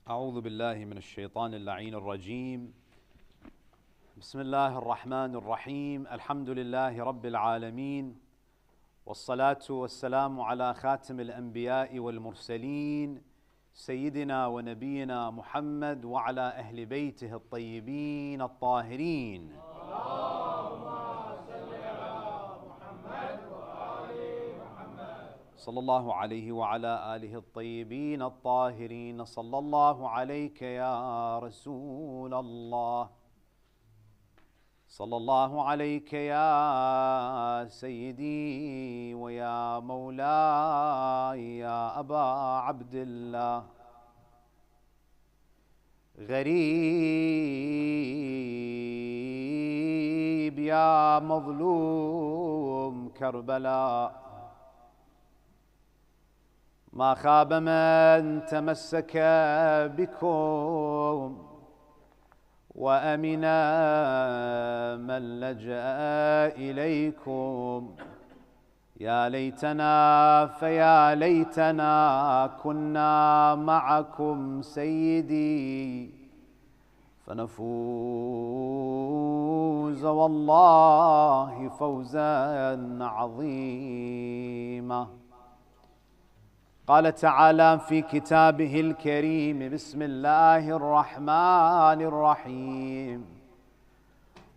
أعوذ بالله من الشيطان اللعين الرجيم. بسم الله الرحمن الرحيم. الحمد لله رب العالمين، والصلاة والسلام على خاتم الأنبياء والمرسلين سيدنا ونبينا محمد وعلى أهل بيته الطيبين الطاهرين. صلى الله عليه وعلى آله الطيبين الطاهرين. صلى الله عليك يا رسول الله، صلى الله عليك يا سيدي ويا مولاي يا أبا عبد الله. غريب يا مظلوم كربلاء، ما خاب من تمسك بكم وأمن من لجأ إليكم. يا ليتنا فيا ليتنا كنا معكم سيدي، فنفوز والله فوزا عظيما. قال تعالى في كتابه الكريم: بسم الله الرحمن الرحيم: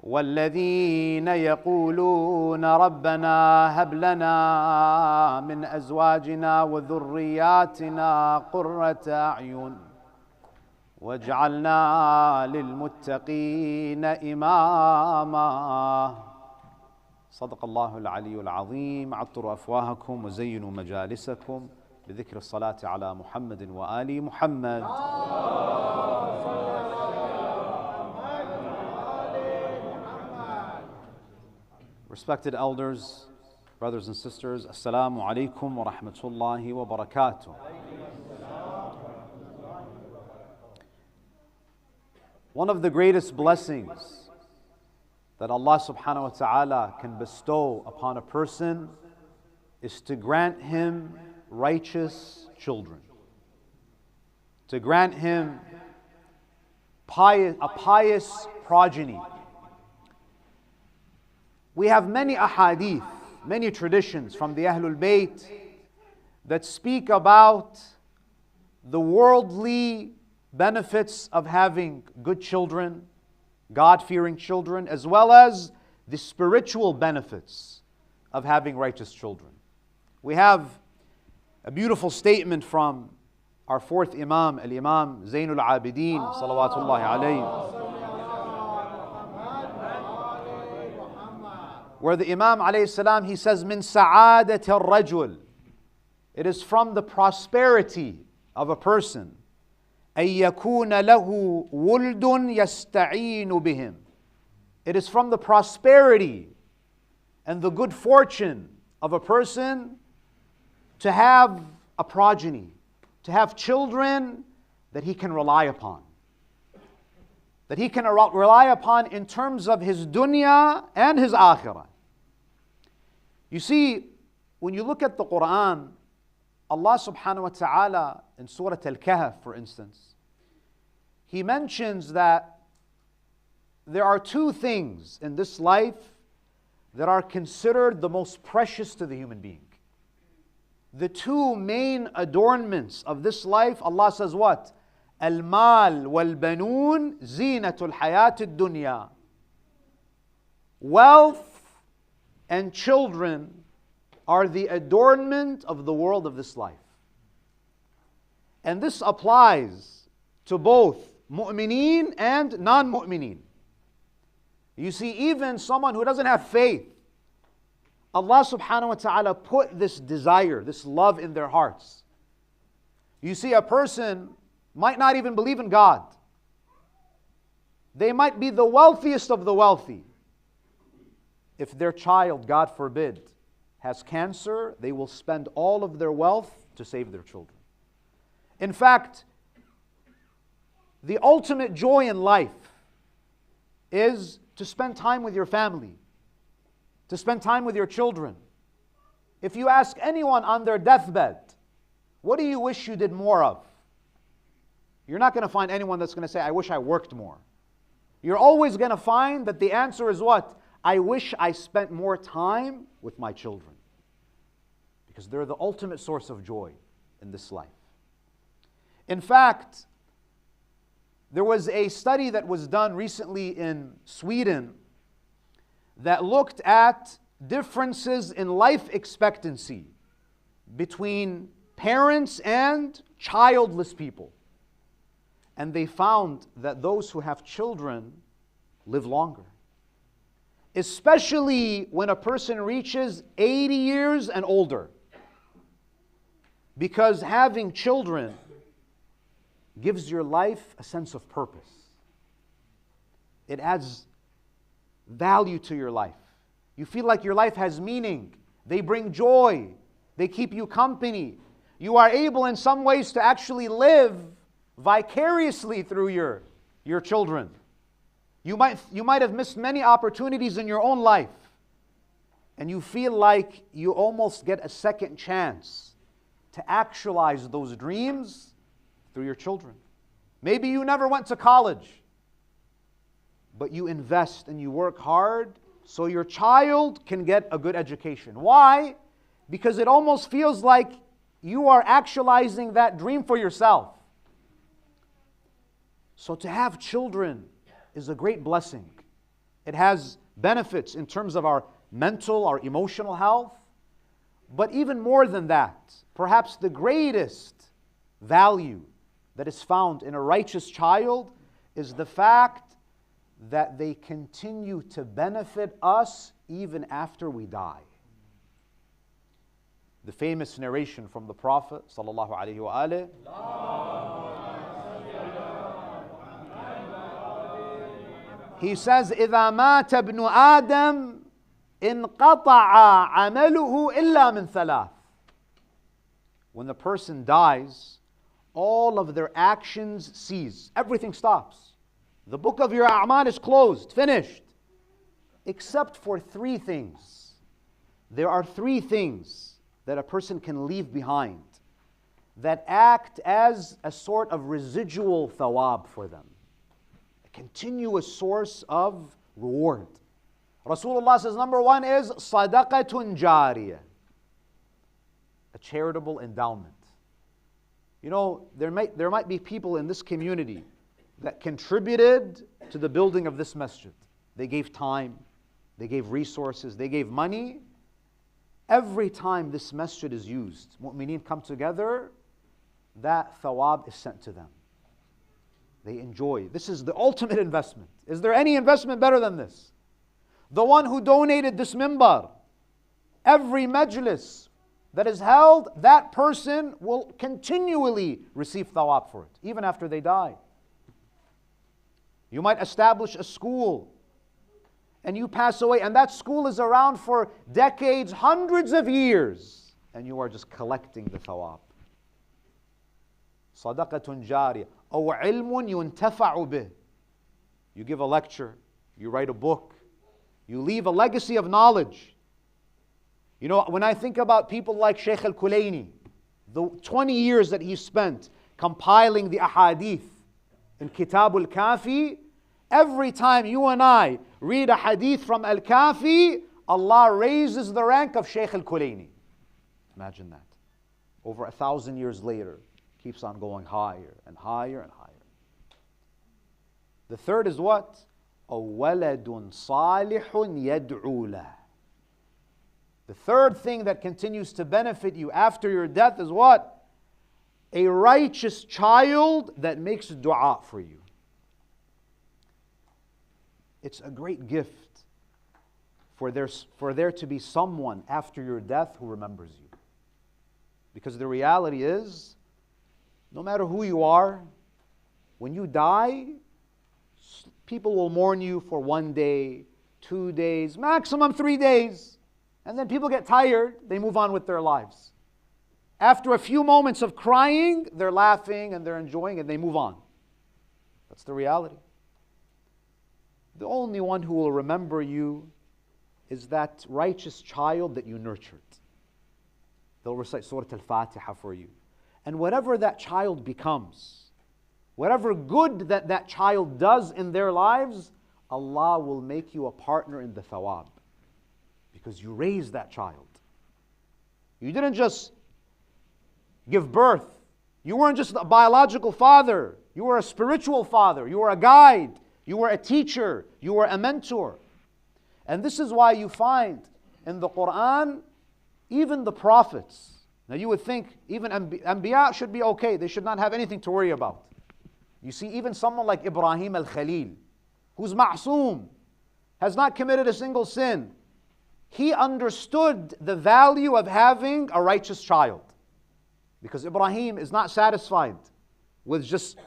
والذين يقولون ربنا هب لنا من أزواجنا وذرياتنا قرة أعين واجعلنا للمتقين إماما. صدق الله العلي العظيم. عطروا أفواهكم وزينوا مجالسكم بذكر الصلاة على محمد وآل محمد. Respected elders, brothers and sisters, Assalamu alaikum wa rahmatullahi wa barakatuh. One of the greatest blessings that Allah subhanahu wa ta'ala can bestow upon a person is to grant him righteous children, to grant him a pious progeny. We have many ahadith, many traditions from the Ahlul Bayt that speak about the worldly benefits of having good children, God-fearing children, as well as the spiritual benefits of having righteous children. We have a beautiful statement from our fourth Imam, Al-Imam Zainul Abidin, salawatullahi alayhi, where the Imam alayhi salam, he says, min sa'adat al-rajul, it is from the prosperity of a person, أن يكون له ولد يستعين بهم. It is from the prosperity and the good fortune of a person to have a progeny, to have children that he can rely upon. That he can rely upon in terms of his dunya and his akhirah. You see, when you look at the Quran, Allah subhanahu wa ta'ala in Surah Al-Kahf, for instance, He mentions that there are two things in this life that are considered the most precious to the human being. The two main adornments of this life, Allah says what? Al-mal wal-banun zinatul hayat ad-dunya. Wealth and children are the adornment of the world of this life. And this applies to both mu'mineen and non-mu'mineen. You see, even someone who doesn't have faith, Allah subhanahu wa ta'ala put this desire, this love in their hearts. You see, a person might not even believe in God. They might be the wealthiest of the wealthy. If their child, God forbid, has cancer, they will spend all of their wealth to save their children. In fact, the ultimate joy in life is to spend time with your family, to spend time with your children. If you ask anyone on their deathbed, what do you wish you did more of? You're not going to find anyone that's going to say, I wish I worked more. You're always going to find that the answer is what? I wish I spent more time with my children. Because they're the ultimate source of joy in this life. In fact, there was a study that was done recently in Sweden that looked at differences in life expectancy between parents and childless people. And they found that those who have children live longer. Especially when a person reaches 80 years and older. Because having children gives your life a sense of purpose. It adds value to your life. You feel like your life has meaning. They bring joy. They keep you company. You are able in some ways to actually live vicariously through your children. You might have missed many opportunities in your own life. And you feel like you almost get a second chance to actualize those dreams through your children. Maybe you never went to college, but you invest and you work hard so your child can get a good education. Why? Because it almost feels like you are actualizing that dream for yourself. So to have children is a great blessing. It has benefits in terms of our mental, our emotional health. But even more than that, perhaps the greatest value that is found in a righteous child is the fact that they continue to benefit us even after we die. The famous narration from the Prophet sallallahu alaihi wasallam. He says, إِذَا مَاتَ ابْنُ آدَمْ انقطع عمله إلا من ثلاث. When the person dies, all of their actions cease. Everything stops. The book of your a'mal is closed, finished. Except for three things. There are three things that a person can leave behind that act as a sort of residual thawab for them. A continuous source of reward. Rasulullah says number one is sadaqatun jariyah, a charitable endowment. You know, there might be people in this community that contributed to the building of this masjid. They gave time, they gave resources, they gave money. Every time this masjid is used, mu'mineen come together, that thawab is sent to them. They enjoy. This is the ultimate investment. Is there any investment better than this? The one who donated this mimbar, every majlis that is held, that person will continually receive thawab for it, even after they die. You might establish a school and you pass away, and that school is around for decades, hundreds of years, and you are just collecting the thawab. Sadaqatun jariyah, aw ilmun yuntafa'u bih. You give a lecture, you write a book, you leave a legacy of knowledge. You know, when I think about people like Shaykh al-Kulayni, the 20 years that he spent compiling the ahadith in Kitab al-Kafi, every time you and I read a hadith from al-Kafi, Allah raises the rank of Shaykh al-Kulayni. Imagine that. Over 1,000 years later, keeps on going higher and higher and higher. The third is what? أَوَلَدٌ صَالِحٌ يَدْعُو لَهُ. The third thing that continues to benefit you after your death is what? A righteous child that makes dua for you. It's a great gift for there to be someone after your death who remembers you. Because the reality is, no matter who you are, when you die, people will mourn you for 1 day, 2 days, maximum 3 days. And then people get tired, they move on with their lives. After a few moments of crying, they're laughing and they're enjoying and they move on. That's the reality. The only one who will remember you is that righteous child that you nurtured. They'll recite Surah Al-Fatiha for you. And whatever that child becomes, whatever good that that child does in their lives, Allah will make you a partner in the thawab. Because you raised that child. You didn't just give birth. You weren't just a biological father. You were a spiritual father. You were a guide. You were a teacher. You were a mentor. And this is why you find in the Quran, even the prophets. Now you would think even Anbiya should be okay. They should not have anything to worry about. You see, even someone like Ibrahim al-Khalil, who's ma'soom, has not committed a single sin. He understood the value of having a righteous child. Because Ibrahim is not satisfied with just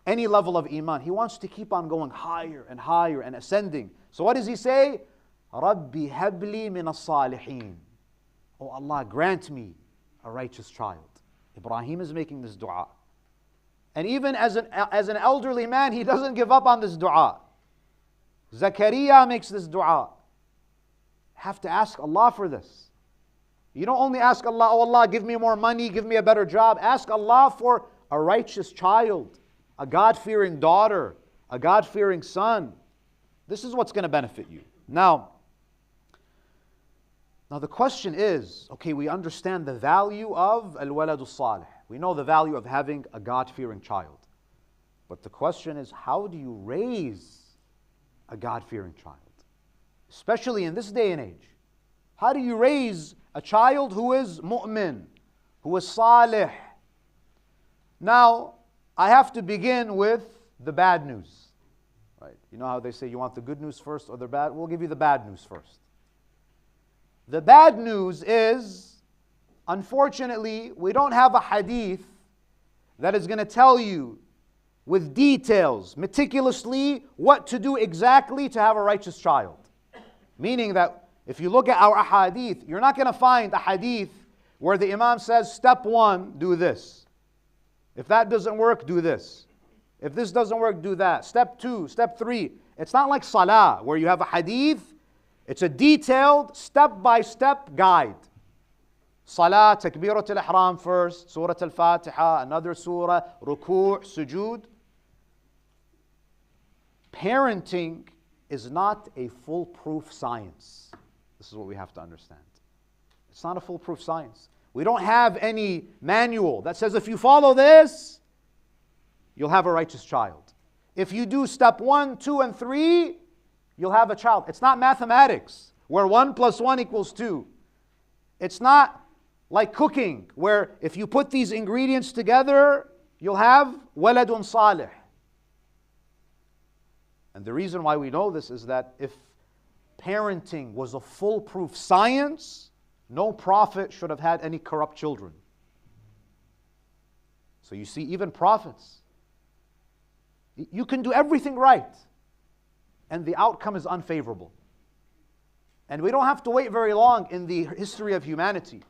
any level of iman. He wants to keep on going higher and higher and ascending. So what does he say? Rabbi habli min as-salihin. Oh Allah, grant me a righteous child. Ibrahim is making this dua. And even as an elderly man, he doesn't give up on this dua. Zakaria makes this dua. Have to ask Allah for this. You don't only ask Allah, oh Allah, give me more money, give me a better job. Ask Allah for a righteous child, a God-fearing daughter, a God-fearing son. This is what's going to benefit you. Now the question is, okay, we understand the value of al-waladu salih. We know the value of having a God-fearing child. But the question is, how do you raise a God-fearing child? Especially in this day and age. How do you raise a child who is mu'min, who is salih? Now, I have to begin with the bad news. Right? You know how they say you want the good news first or the bad? We'll give you the bad news first. The bad news is, unfortunately, we don't have a hadith that is going to tell you with details, meticulously, what to do exactly to have a righteous child. Meaning that if you look at our ahadith, you're not going to find a hadith where the Imam says, step 1, do this. If that doesn't work, do this. If this doesn't work, do that. Step 2, step 3. It's not like salah, where you have a hadith. It's a detailed, step-by-step guide. Salah, takbirat al-ihram first, surah al-Fatiha, another surah, ruku', sujood. Parenting is not a foolproof science. This is what we have to understand. It's not a foolproof science. We don't have any manual that says if you follow this, you'll have a righteous child. If you do step 1, 2, and 3, you'll have a child. It's not mathematics, where 1 + 1 = 2. It's not like cooking, where if you put these ingredients together, you'll have waladun salih. And the reason why we know this is that if parenting was a foolproof science, no prophet should have had any corrupt children. So you see, even prophets, you can do everything right, and the outcome is unfavorable. And we don't have to wait very long in the history of humanity.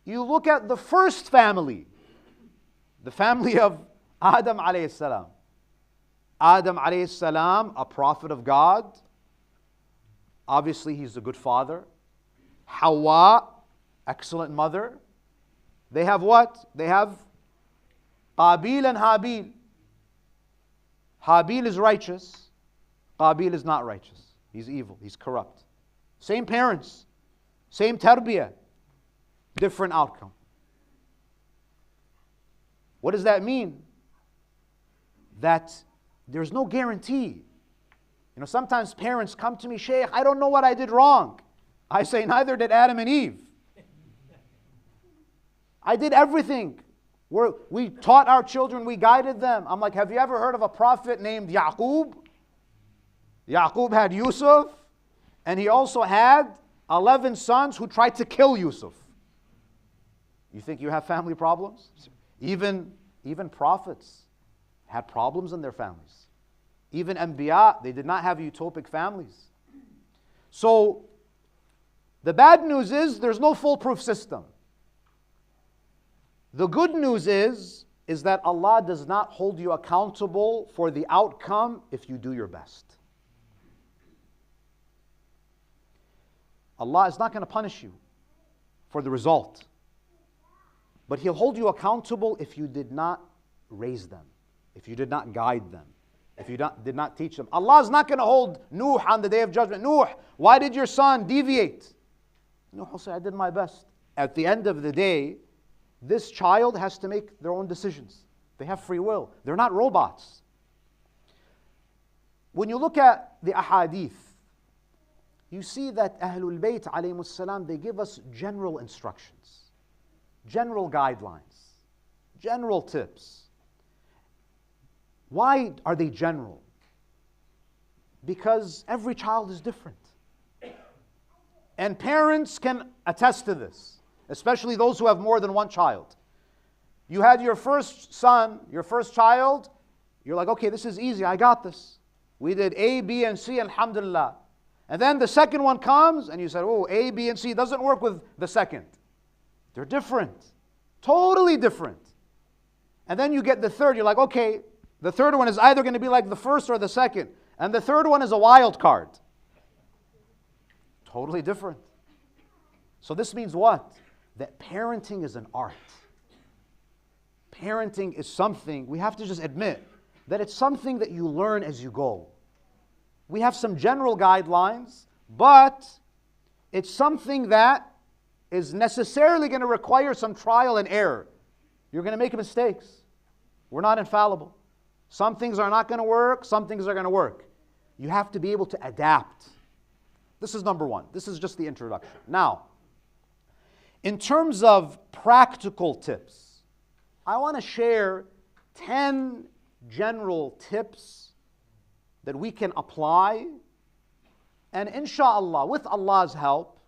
You look at the first family, the family of Adam alayhi salam. Adam alayhi salam, a prophet of God. Obviously, he's a good father. Hawa, excellent mother. They have what? They have Qabil and Habil. Habil is righteous. Qabil is not righteous. He's evil. He's corrupt. Same parents. Same tarbiyah. Different outcome. What does that mean? That there's no guarantee. You know, sometimes parents come to me, Shaykh, I don't know what I did wrong. I say, neither did Adam and Eve. I did everything. We taught our children, we guided them. I'm like, have you ever heard of a prophet named Yaqub? Yaqub had Yusuf, and he also had 11 sons who tried to kill Yusuf. You think you have family problems? Even prophets had problems in their families. Even Anbiya, they did not have utopic families. So, the bad news is there's no foolproof system. The good news is that Allah does not hold you accountable for the outcome if you do your best. Allah is not going to punish you for the result. But He'll hold you accountable if you did not raise them. if you did not guide them, if you did not teach them. Allah is not going to hold Nuh on the day of judgment. Nuh, why did your son deviate? Nuh will say, I did my best. At the end of the day, this child has to make their own decisions. They have free will. They're not robots. When you look at the ahadith, you see that Ahlul Bayt alayhimus salam, they give us general instructions, general guidelines, general tips. Why are they general? Because every child is different. And parents can attest to this, especially those who have more than one child. You had your first son, your first child, you're like, okay, this is easy, I got this. We did A, B, and C, alhamdulillah. And then the second one comes, and you said, oh, A, B, and C doesn't work with the second. They're different, totally different. And then you get the third, you're like, okay, the third one is either going to be like the first or the second. And the third one is a wild card. Totally different. So this means what? That parenting is an art. Parenting is something, we have to just admit, that it's something that you learn as you go. We have some general guidelines, but it's something that is necessarily going to require some trial and error. You're going to make mistakes. We're not infallible. Some things are not going to work, some things are going to work. You have to be able to adapt. This is number one. This is just the introduction. Now, in terms of practical tips, I want to share 10 general tips that we can apply. And inshallah, with Allah's help,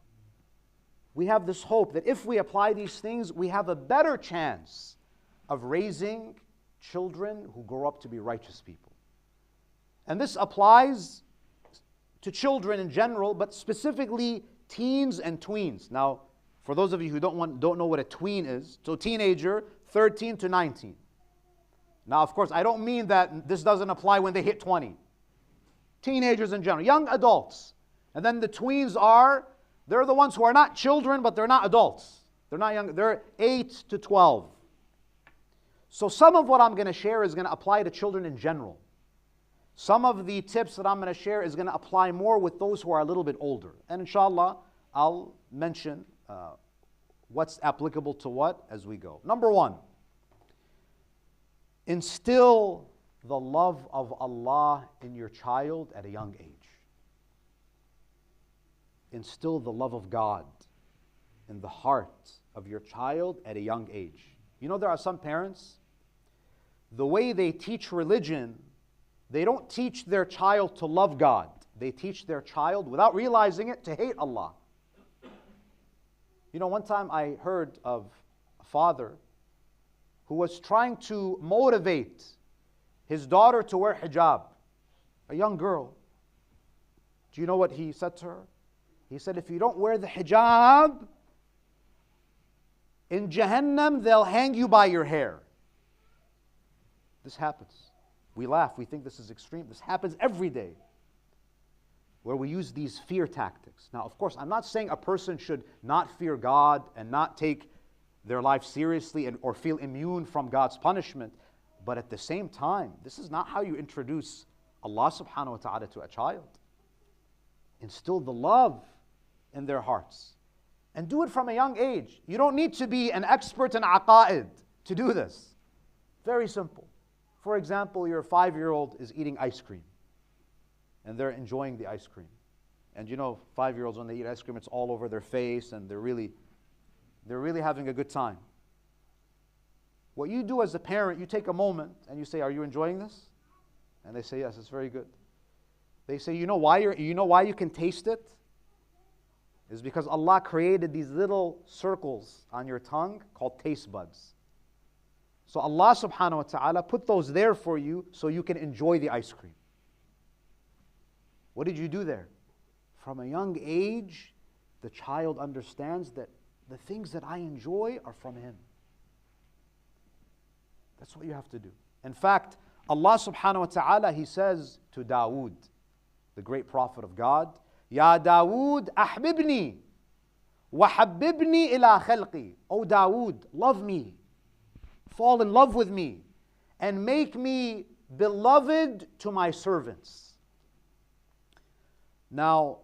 we have this hope that if we apply these things, we have a better chance of raising children who grow up to be righteous people. And this applies to children in general, but specifically teens and tweens. Now, for those of you who don't know what a tween is, so teenager, 13 to 19. Now, of course, I don't mean that this doesn't apply when they hit 20. Teenagers in general, young adults. And then the tweens they're the ones who are not children, but they're not adults. They're not young, they're 8 to 12. So some of what I'm going to share is going to apply to children in general. Some of the tips that I'm going to share is going to apply more with those who are a little bit older. And inshallah, I'll mention what's applicable to what as we go. Number one, instill the love of Allah in your child at a young age. Instill the love of God in the heart of your child at a young age. You know, there are some parents, the way they teach religion, they don't teach their child to love God. They teach their child, without realizing it, to hate Allah. You know, one time I heard of a father who was trying to motivate his daughter to wear hijab, a young girl. Do you know what he said to her? He said, if you don't wear the hijab, in Jahannam, they'll hang you by your hair. This happens. We laugh, we think this is extreme. This happens every day, where we use these fear tactics. Now, of course, I'm not saying a person should not fear God and not take their life seriously or feel immune from God's punishment. But at the same time, this is not how you introduce Allah subhanahu wa ta'ala to a child. Instill the love in their hearts. And do it from a young age. You don't need to be an expert in aqa'id to do this. Very simple. For example, your 5-year-old is eating ice cream. And they're enjoying the ice cream. And you know, 5-year-olds, when they eat ice cream, it's all over their face, and they're really having a good time. What you do as a parent, you take a moment and you say, are you enjoying this? And they say, yes, it's very good. They say, you know why you can taste it? It's because Allah created these little circles on your tongue called taste buds. So Allah subhanahu wa ta'ala put those there for you so you can enjoy the ice cream. What did you do there? From a young age, the child understands that the things that I enjoy are from Him. That's what you have to do. In fact, Allah subhanahu wa ta'ala, He says to Dawood, the great prophet of God, Ya Dawood, ahbibni, wa habbibni ila khalqi. O Dawood, love me, fall in love with me, and make me beloved to my servants. Now,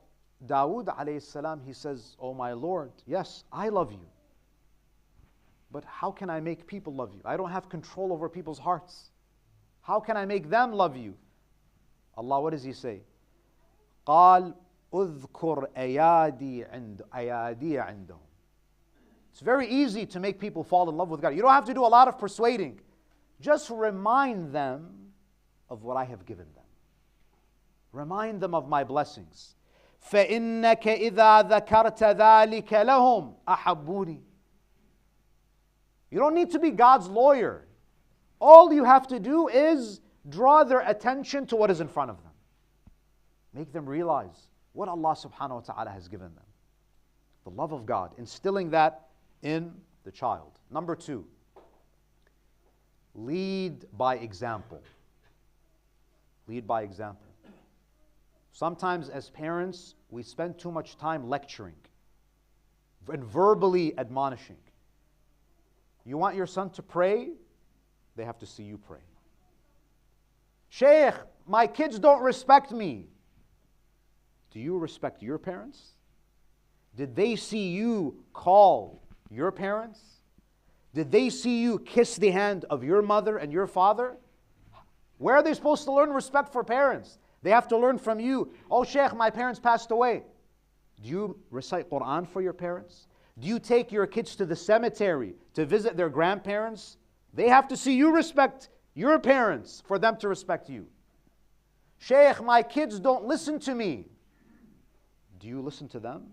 Dawood alayhi salam, he says, "Oh my Lord, yes, I love you. But how can I make people love you? I don't have control over people's hearts. How can I make them love you?" Allah, what does He say? قال اذكر أيادي عندهم. It's very easy to make people fall in love with God. You don't have to do a lot of persuading. Just remind them of what I have given them. Remind them of my blessings. فإنك إذا ذكرت ذلك لهم أحبوني. You don't need to be God's lawyer. All you have to do is draw their attention to what is in front of them. Make them realize what Allah subhanahu wa ta'ala has given them. The love of God, instilling that in the child. Number 2, lead by example. Lead by example. Sometimes as parents, we spend too much time lecturing and verbally admonishing. You want your son to pray? They have to see you pray. Shaykh, my kids don't respect me. Do you respect your parents? Did they see you call your parents? Did they see you kiss the hand of your mother and your father? Where are they supposed to learn respect for parents? They have to learn from you. Oh, Shaykh, my parents passed away. Do you recite Quran for your parents? Do you take your kids to the cemetery to visit their grandparents? They have to see you respect your parents for them to respect you. Shaykh, my kids don't listen to me. Do you listen to them?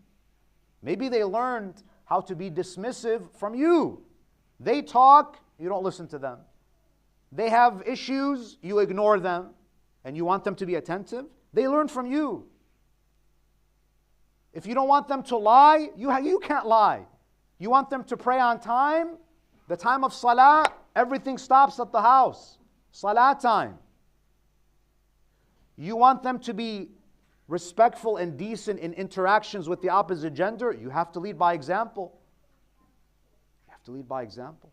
Maybe they learned how to be dismissive from you. They talk, you don't listen to them. They have issues, you ignore them, and you want them to be attentive. They learn from you. If you don't want them to lie, you can't lie. You want them to pray on time, the time of salah, everything stops at the house. Salah time. You want them to be respectful and decent in interactions with the opposite gender, you have to lead by example. You have to lead by example.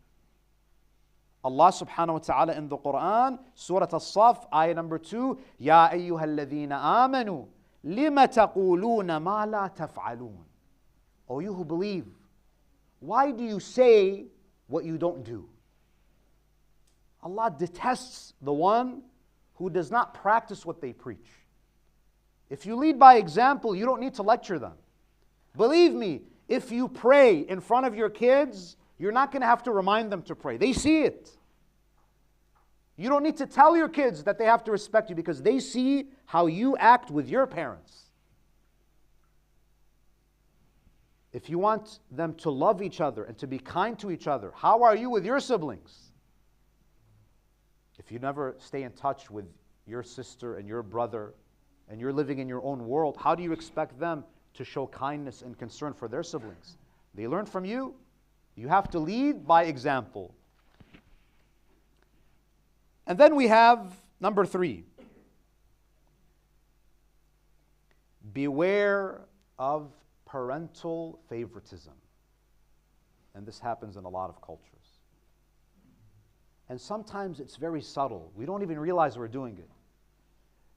Allah subhanahu wa ta'ala in the Quran, Surah As-Saf, ayah number 2, Ya ayyuhalladhina amanu, lima taquluna ma la taf'alun. O you who believe, why do you say what you don't do? Allah detests the one who does not practice what they preach. If you lead by example, you don't need to lecture them. Believe me, if you pray in front of your kids, you're not going to have to remind them to pray. They see it. You don't need to tell your kids that they have to respect you because they see how you act with your parents. If you want them to love each other and to be kind to each other, how are you with your siblings? If you never stay in touch with your sister and your brother, and you're living in your own world, how do you expect them to show kindness and concern for their siblings? They learn from you. You have to lead by example. And then we have number 3. Beware of parental favoritism. And this happens in a lot of cultures. And sometimes it's very subtle. We don't even realize we're doing it.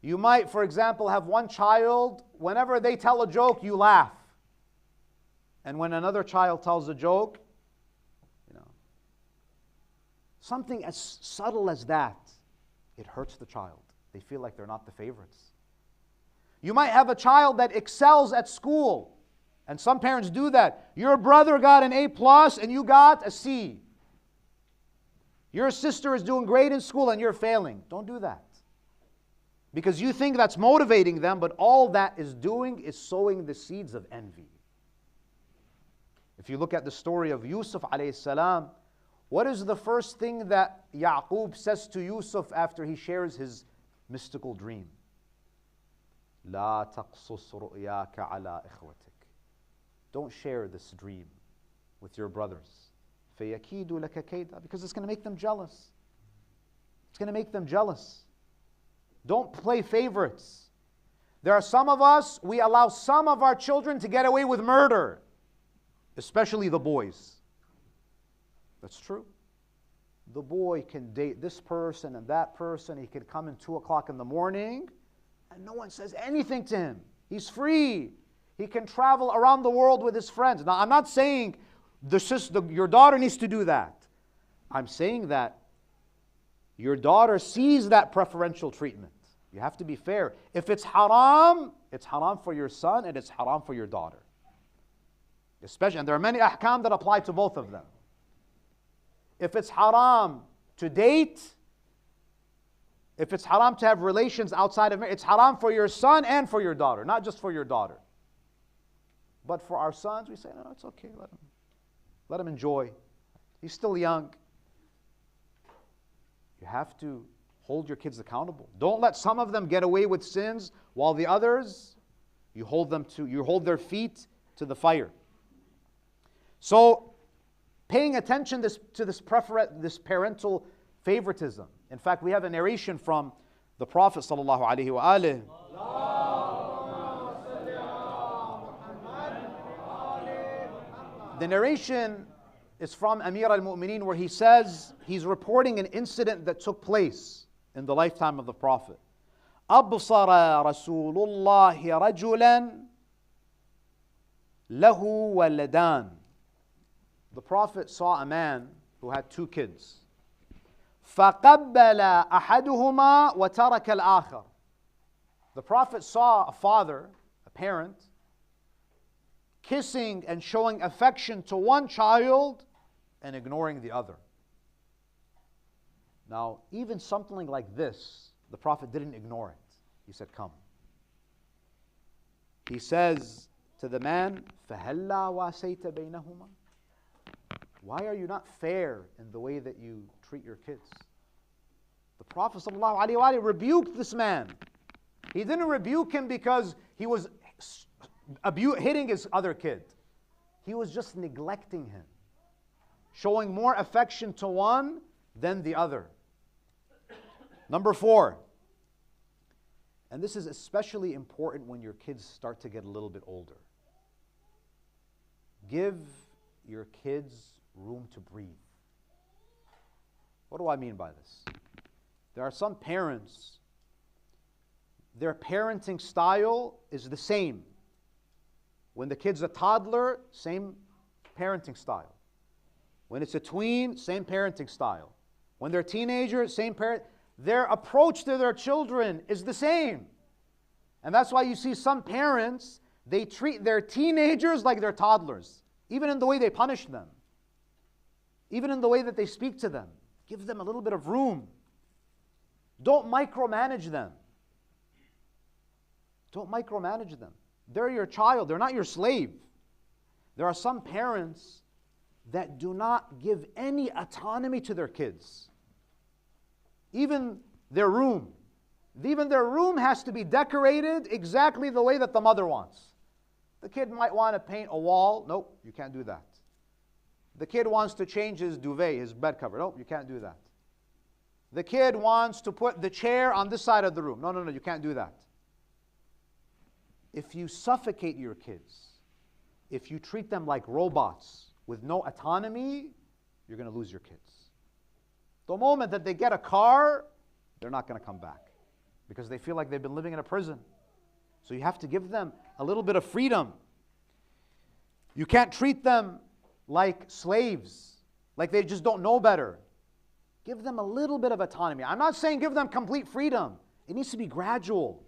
You might, for example, have one child, whenever they tell a joke, you laugh. And when another child tells a joke, something as subtle as that, it hurts the child. They feel like they're not the favorites. You might have a child that excels at school, and some parents do that. Your brother got an A+ and you got a C. Your sister is doing great in school and you're failing. Don't do that. Because you think that's motivating them, but all that is doing is sowing the seeds of envy. If you look at the story of Yusuf alayhi salam, what is the first thing that Yaqub says to Yusuf after he shares his mystical dream? لا تقصص رؤياك على إخوتك. Don't share this dream with your brothers. فيكيدوا لك كيدا. Because it's going to make them jealous. It's going to make them jealous. Don't play favorites. There are some of us, we allow some of our children to get away with murder, especially the boys. That's true. the boy can date this person and that person. He can come in 2 o'clock in the morning and no one says anything to him. He's free. He can travel around the world with his friends. Now, I'm not saying your daughter needs to do that. I'm saying that your daughter sees that preferential treatment. You have to be fair. If it's haram for your son and it's haram for your daughter. Especially, and there are many ahkam that apply to both of them. If it's haram to date, if it's haram to have relations outside of marriage, it's haram for your son and for your daughter, not just for your daughter. But for our sons, we say, no, it's okay, let him enjoy. He's still young. You have to hold your kids accountable. Don't let some of them get away with sins while the others, you hold their feet to the fire. So, paying attention to this parental favoritism. In fact, we have a narration from the Prophet sallallahu alaihi wasallam. The narration is from Amir al-Mu'mineen, where he says, he's reporting an incident that took place in the lifetime of the Prophet. أبصر رسول الله رجلا له ولدان. The Prophet saw a man who had 2 kids. فقبل أحدهما وترك الآخر. The Prophet saw a father, a parent, kissing and showing affection to one child and ignoring the other. Now, even something like this, the Prophet didn't ignore it. He said, come. He says to the man, فَهَلَّا وَاسَيْتَ بَيْنَهُمَا. Why are you not fair in the way that you treat your kids? The Prophet ﷺ rebuked this man. He didn't rebuke him because he was hitting his other kid. He was just neglecting him, showing more affection to one than the other. Number 4, and this is especially important when your kids start to get a little bit older. Give your kids room to breathe. What do I mean by this? There are some parents, their parenting style is the same. When the kid's a toddler, same parenting style. When it's a tween, same parenting style. When they're teenagers, same parent. Their approach to their children is the same. And that's why you see some parents, they treat their teenagers like they're toddlers. Even in the way they punish them. Even in the way that they speak to them. Give them a little bit of room. Don't micromanage them. Don't micromanage them. They're your child. They're not your slave. There are some parents that do not give any autonomy to their kids. Even their room. Even their room has to be decorated exactly the way that the mother wants. The kid might want to paint a wall. Nope, you can't do that. The kid wants to change his duvet, his bed cover. Nope, you can't do that. The kid wants to put the chair on this side of the room. No, you can't do that. If you suffocate your kids, if you treat them like robots with no autonomy, you're going to lose your kids. The moment that they get a car, they're not going to come back because they feel like they've been living in a prison. So you have to give them a little bit of freedom. You can't treat them like slaves, like they just don't know better. Give them a little bit of autonomy. I'm not saying give them complete freedom. It needs to be gradual.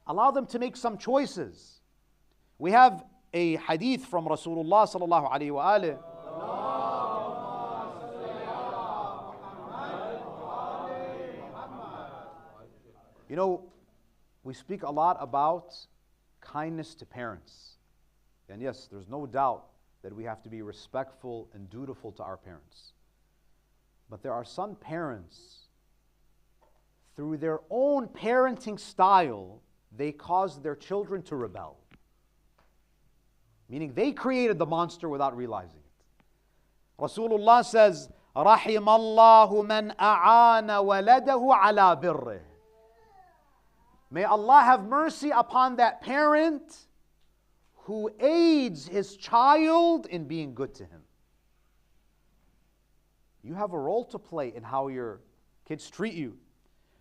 Allow them to make some choices. We have a hadith from Rasulullah sallallahu alaihi wasallam. You know, we speak a lot about kindness to parents. And yes, there's no doubt that we have to be respectful and dutiful to our parents. But there are some parents, through their own parenting style, they cause their children to rebel. Meaning they created the monster without realizing it. Rasulullah says, رَحِمَ اللَّهُ مَنْ أَعَانَ وَلَدَهُ عَلَى بِرِّهِ. May Allah have mercy upon that parent who aids his child in being good to him. You have a role to play in how your kids treat you.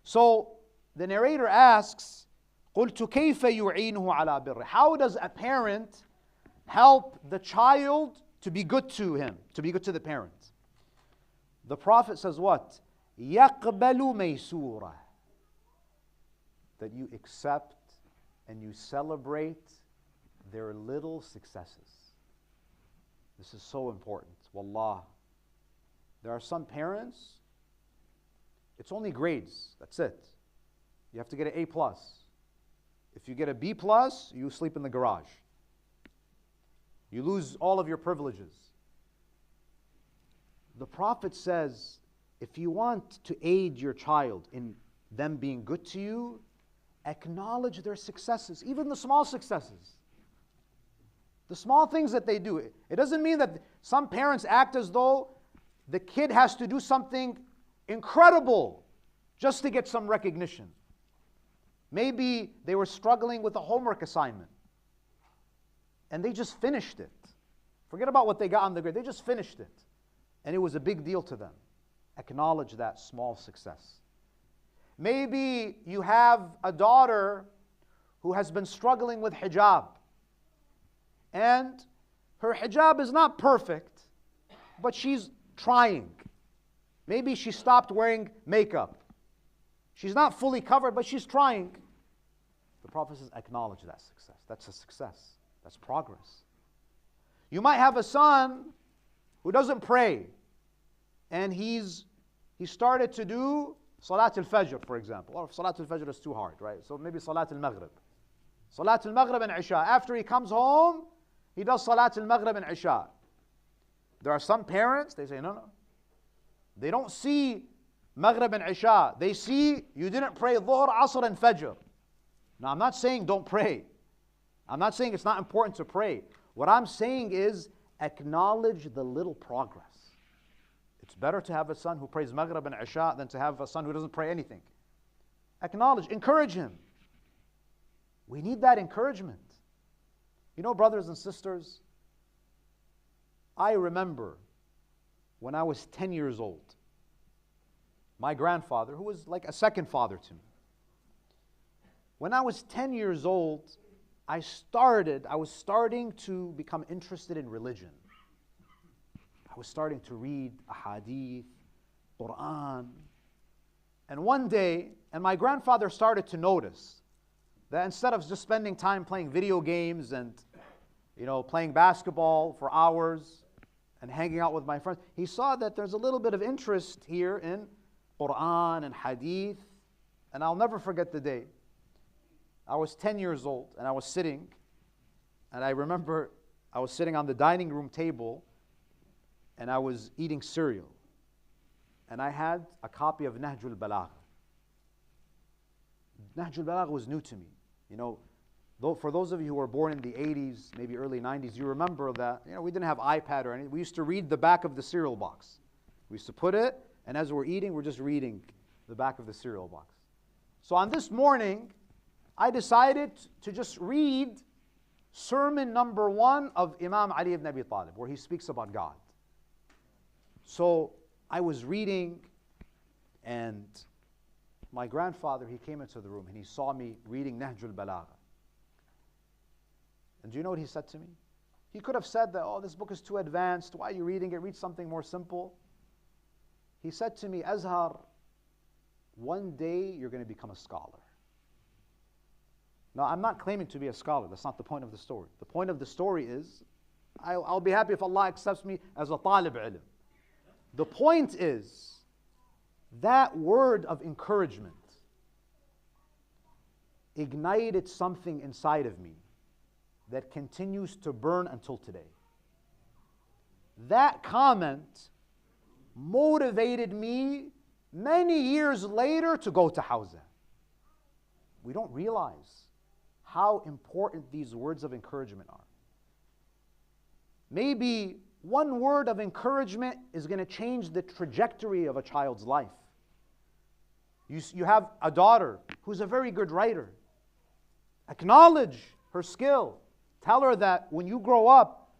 So the narrator asks, قُلْتُ كَيْفَ يُعِينُهُ عَلَى بِرِّ. How does a parent help the child to be good to him, to be good to the parent? The Prophet says what? يَقْبَلُ مَيْسُورًا. That you accept and you celebrate their little successes. This is so important. Wallah. There are some parents, it's only grades. That's it. You have to get an A+. If you get a B+, you sleep in the garage. You lose all of your privileges. The Prophet says, if you want to aid your child in them being good to you, acknowledge their successes, even the small successes. The small things that they do. It doesn't mean that some parents act as though the kid has to do something incredible just to get some recognition. Maybe they were struggling with a homework assignment and they just finished it. Forget about what they got on the grade. They just finished it. And it was a big deal to them. Acknowledge that small success. Maybe you have a daughter who has been struggling with hijab. And her hijab is not perfect, but she's trying. Maybe she stopped wearing makeup. She's not fully covered, but she's trying. The Prophet says, acknowledge that success. That's a success. That's progress. You might have a son who doesn't pray, and he started to do Salat al-Fajr, for example. Or Salat al-Fajr is too hard, right? So maybe Salat al-Maghrib. Salat al-Maghrib and Isha. After he comes home, he does Salat al-Maghrib and Isha. There are some parents, they say, no. They don't see Maghrib and Isha. They see you didn't pray Dhuhr, Asr and Fajr. Now I'm not saying don't pray. I'm not saying it's not important to pray. What I'm saying is acknowledge the little progress. It's better to have a son who prays Maghrib and Isha than to have a son who doesn't pray anything. Acknowledge, encourage him. We need that encouragement. You know, brothers and sisters, I remember when I was 10 years old, my grandfather, who was like a second father to me, when I was 10 years old, I was starting to become interested in religion. I was starting to read ahadith, Quran. And one day, and my grandfather started to notice that instead of just spending time playing video games and, playing basketball for hours and hanging out with my friends, he saw that there's a little bit of interest here in Quran and hadith. And I'll never forget the day. I was 10 years old and I was sitting, and I remember I was sitting on the dining room table and I was eating cereal. And I had a copy of Nahjul Balagha. Nahjul Balagha was new to me. For those of you who were born in the 80s, maybe early 90s, you remember that, we didn't have iPad or anything. We used to read the back of the cereal box. We used to put it, and as we're eating, we're just reading the back of the cereal box. So on this morning, I decided to just read sermon number 1 of Imam Ali ibn Abi Talib, where he speaks about God. So I was reading, and my grandfather, he came into the room and he saw me reading Nahjul Balagha. And do you know what he said to me? He could have said that, this book is too advanced. Why are you reading it? Read something more simple. He said to me, Azhar, one day you're going to become a scholar. Now, I'm not claiming to be a scholar. That's not the point of the story. The point of the story is, I'll be happy if Allah accepts me as a talib ilm. The point is, that word of encouragement ignited something inside of me that continues to burn until today. That comment motivated me many years later to go to Hawza. We don't realize how important these words of encouragement are. Maybe one word of encouragement is going to change the trajectory of a child's life. You have a daughter who's a very good writer. Acknowledge her skill. Tell her that when you grow up,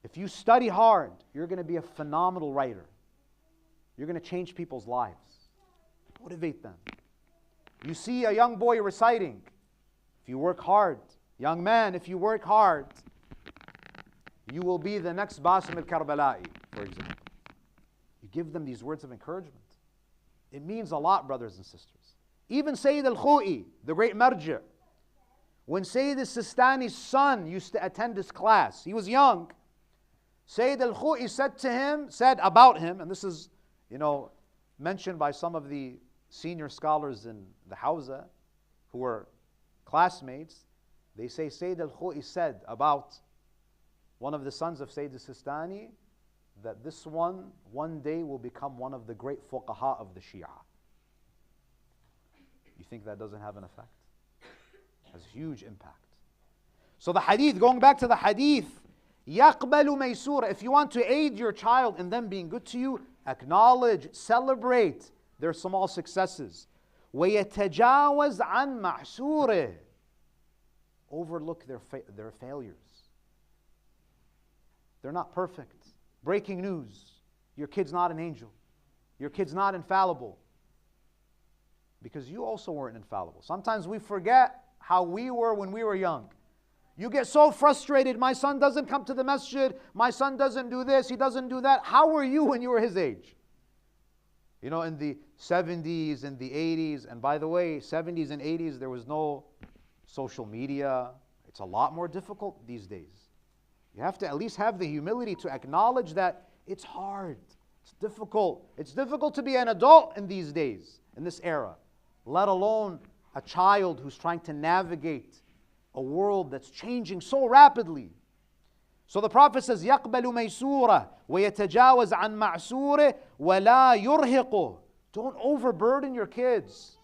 if you study hard, you're going to be a phenomenal writer. You're going to change people's lives. Motivate them. You see a young boy reciting. If you work hard, young man, if you work hard, you will be the next Basim al-Karbala'i, for example. You give them these words of encouragement. It means a lot, brothers and sisters. Even Sayyid al-Khu'i, the great marji', when Sayyid al-Sistani's son used to attend his class, he was young. Sayyid al-Khu'i said about him, and this is, mentioned by some of the senior scholars in the Hawza who were classmates. They say Sayyid al-Khu'i said about one of the sons of Sayyid al-Sistani that this one day will become one of the great fuqaha of the Shia. You think that doesn't have an effect? It has huge impact. So the hadith, going back to the hadith, يَقْبَلُ مَيْسُورًا. If you want to aid your child in them being good to you, acknowledge, celebrate their small successes. وَيَتَجَاوَزْ عَنْ مَعْسُورِهِ. Overlook their failures. They're not perfect. Breaking news. Your kid's not an angel. Your kid's not infallible. Because you also weren't infallible. Sometimes we forget how we were when we were young. You get so frustrated, my son doesn't come to the masjid, my son doesn't do this, he doesn't do that. How were you when you were his age? In the 70s and the 80s, and by the way, 70s and 80s, there was no social media. It's a lot more difficult these days. You have to at least have the humility to acknowledge that it's hard, it's difficult. It's difficult to be an adult in these days, in this era, let alone a child who's trying to navigate a world that's changing so rapidly. So the Prophet says, يَقْبَلُ مَيْسُورًا وَيَتَجَاوَزْ عَنْ مَعْسُورِهِ وَلَا يُرْهِقُهُ. Don't overburden your kids.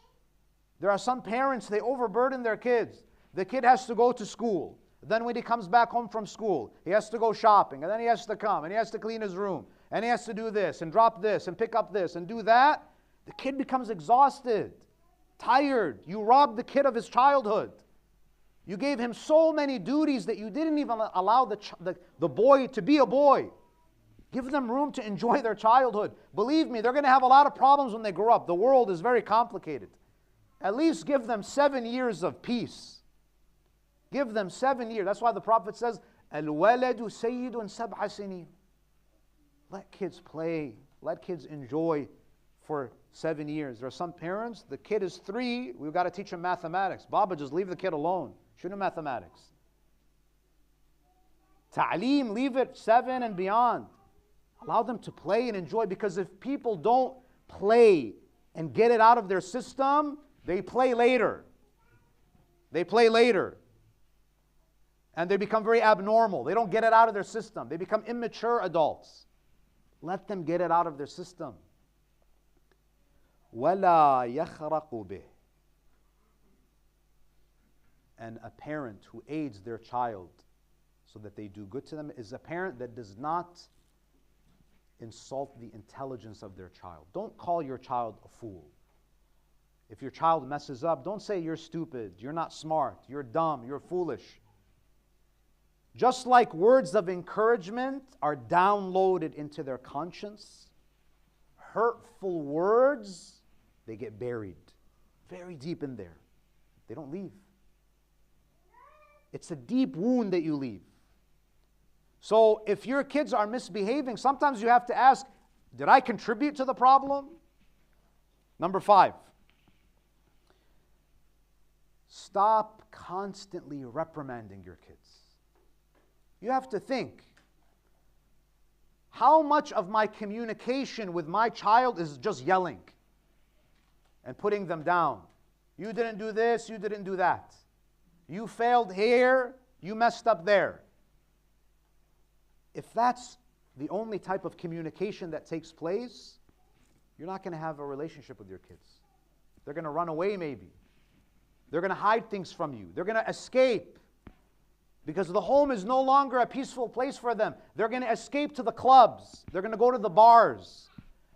There are some parents, they overburden their kids. The kid has to go to school. Then when he comes back home from school, he has to go shopping, and then he has to come, and he has to clean his room, and he has to do this, and drop this, and pick up this, and do that. The kid becomes exhausted, tired. You robbed the kid of his childhood. You gave him so many duties that you didn't even allow the boy to be a boy. Give them room to enjoy their childhood. Believe me, they're going to have a lot of problems when they grow up. The world is very complicated. At least give them 7 years of peace. Give them 7 years. That's why the Prophet says, الْوَلَدُ سَيِّدٌ سَبْعَ سِنِينَ. Let kids play. Let kids enjoy for 7 years. There are some parents, the kid is 3, we've got to teach him mathematics. Baba, just leave the kid alone. Shouldn't mathematics. Ta'aleem, leave it 7 and beyond. Allow them to play and enjoy, because if people don't play and get it out of their system, they play later. They play later. And they become very abnormal. They don't get it out of their system. They become immature adults. Let them get it out of their system. وَلَا يَخْرَقُ بِهِ. And a parent who aids their child so that they do good to them is a parent that does not insult the intelligence of their child. Don't call your child a fool. If your child messes up, don't say you're stupid, you're not smart, you're dumb, you're foolish. Just like words of encouragement are downloaded into their conscience, hurtful words, they get buried very deep in there. They don't leave. It's a deep wound that you leave. So if your kids are misbehaving, sometimes you have to ask, did I contribute to the problem? Number 5, stop constantly reprimanding your kids. You have to think, how much of my communication with my child is just yelling and putting them down? You didn't do this, you didn't do that. You failed here, you messed up there. If that's the only type of communication that takes place, you're not going to have a relationship with your kids. They're going to run away maybe. They're going to hide things from you. They're going to escape. Because the home is no longer a peaceful place for them. They're going to escape to the clubs. They're going to go to the bars.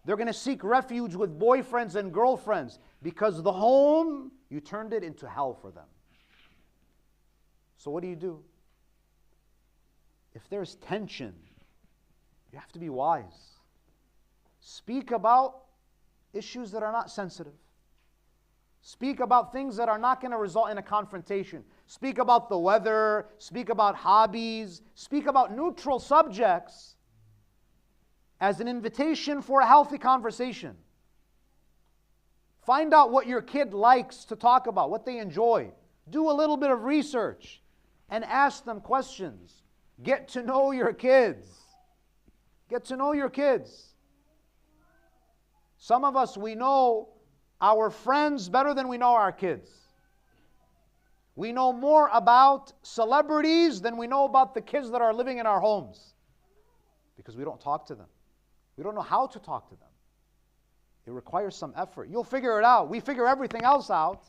They're going to seek refuge with boyfriends and girlfriends. Because the home, you turned it into hell for them. So what do? If there's tension, you have to be wise. Speak about issues that are not sensitive. Speak about things that are not going to result in a confrontation. Speak about the weather. Speak about hobbies. Speak about neutral subjects as an invitation for a healthy conversation. Find out what your kid likes to talk about, what they enjoy. Do a little bit of research and ask them questions. Get to know your kids. Get to know your kids. Some of us, we know our friends better than we know our kids. We know more about celebrities than we know about the kids that are living in our homes, because we don't talk to them. We don't know how to talk to them. It requires some effort. You'll figure it out. We figure everything else out.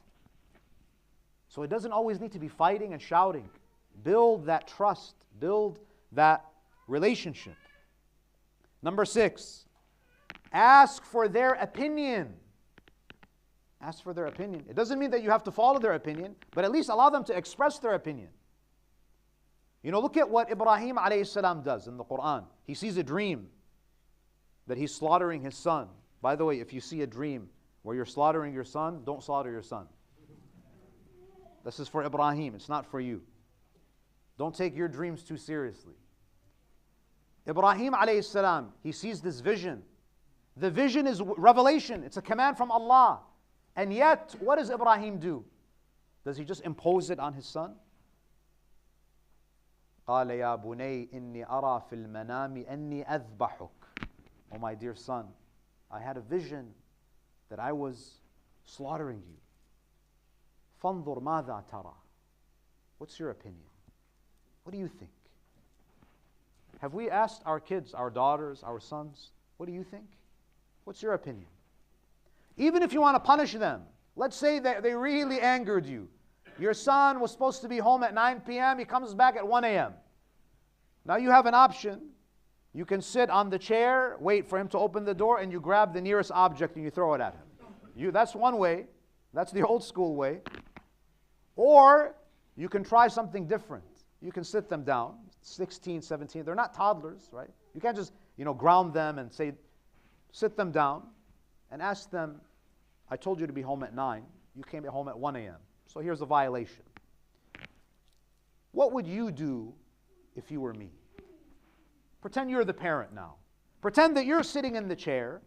So it doesn't always need to be fighting and shouting. Build that trust. Build that relationship. Number 6, ask for their opinion. Ask for their opinion. It doesn't mean that you have to follow their opinion, but at least allow them to express their opinion. You know, look at what Ibrahim alayhi salam does in the Quran. He sees a dream that he's slaughtering his son. By the way, if you see a dream where you're slaughtering your son, don't slaughter your son. This is for Ibrahim, it's not for you. Don't take your dreams too seriously. Ibrahim alayhi salam, he sees this vision. The vision is revelation. It's a command from Allah. And yet, what does Ibrahim do? Does he just impose it on his son? قال يا بني إني أرى في المنام أني أذبحك. Oh my dear son, I had a vision that I was slaughtering you. فانظر ماذا ترى. What's your opinion? What do you think? Have we asked our kids, our daughters, our sons, what do you think? What's your opinion? Even if you want to punish them, let's say that they really angered you. Your son was supposed to be home at 9 p.m., he comes back at 1 a.m. Now you have an option. You can sit on the chair, wait for him to open the door, and you grab the nearest object and you throw it at him. That's one way. That's the old school way. Or you can try something different. You can sit them down, 16, 17. They're not toddlers, right? You can't just, ground them and say, sit them down and ask them, I told you to be home at 9. You came home at 1 a.m. So here's a violation. What would you do if you were me? Pretend you're the parent now. Pretend that you're sitting in the chair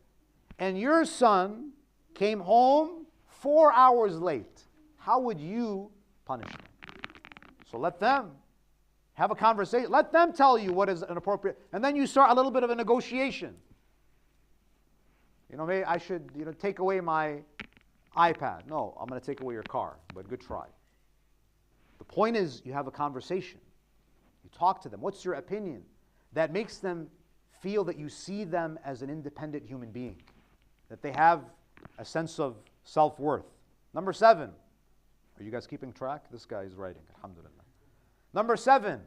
and your son came home 4 hours late. How would you punish them? So let them have a conversation. Let them tell you what is inappropriate. And then you start a little bit of a negotiation. Maybe I should, take away my iPad. No, I'm going to take away your car, but good try. The point is, you have a conversation. You talk to them. What's your opinion? That makes them feel that you see them as an independent human being, that they have a sense of self-worth. Number 7. Are you guys keeping track? This guy is writing. Alhamdulillah. Number 7.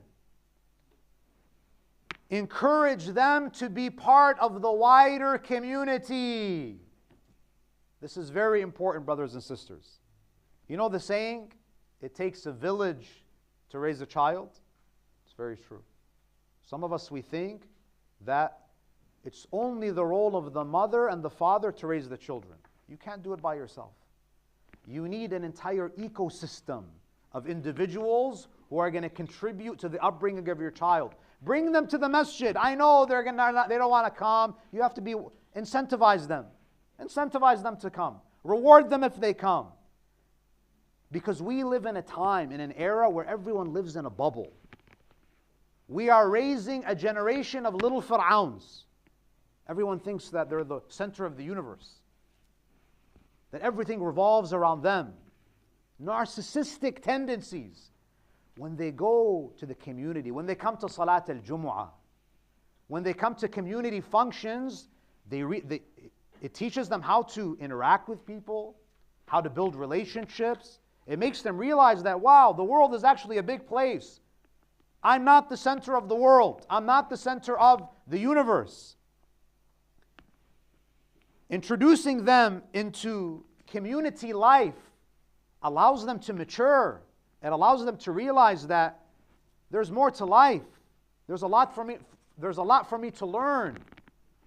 Encourage them to be part of the wider community. This is very important, brothers and sisters. You know the saying, it takes a village to raise a child? It's very true. Some of us, we think that it's only the role of the mother and the father to raise the children. You can't do it by yourself. You need an entire ecosystem of individuals who are going to contribute to the upbringing of your child. Bring them to the masjid. I know they don't want to come. You have to incentivize them. Incentivize them to come. Reward them if they come. Because we live in a time, in an era where everyone lives in a bubble. We are raising a generation of little Fir'auns. Everyone thinks that they're the center of the universe, that everything revolves around them. Narcissistic tendencies. When they go to the community, when they come to Salat al-Jumu'ah, when they come to community functions, it teaches them how to interact with people, how to build relationships. It makes them realize that, wow, the world is actually a big place. I'm not the center of the world. I'm not the center of the universe. Introducing them into community life allows them to mature. It allows them to realize that there's more to life. There's a lot for me to learn.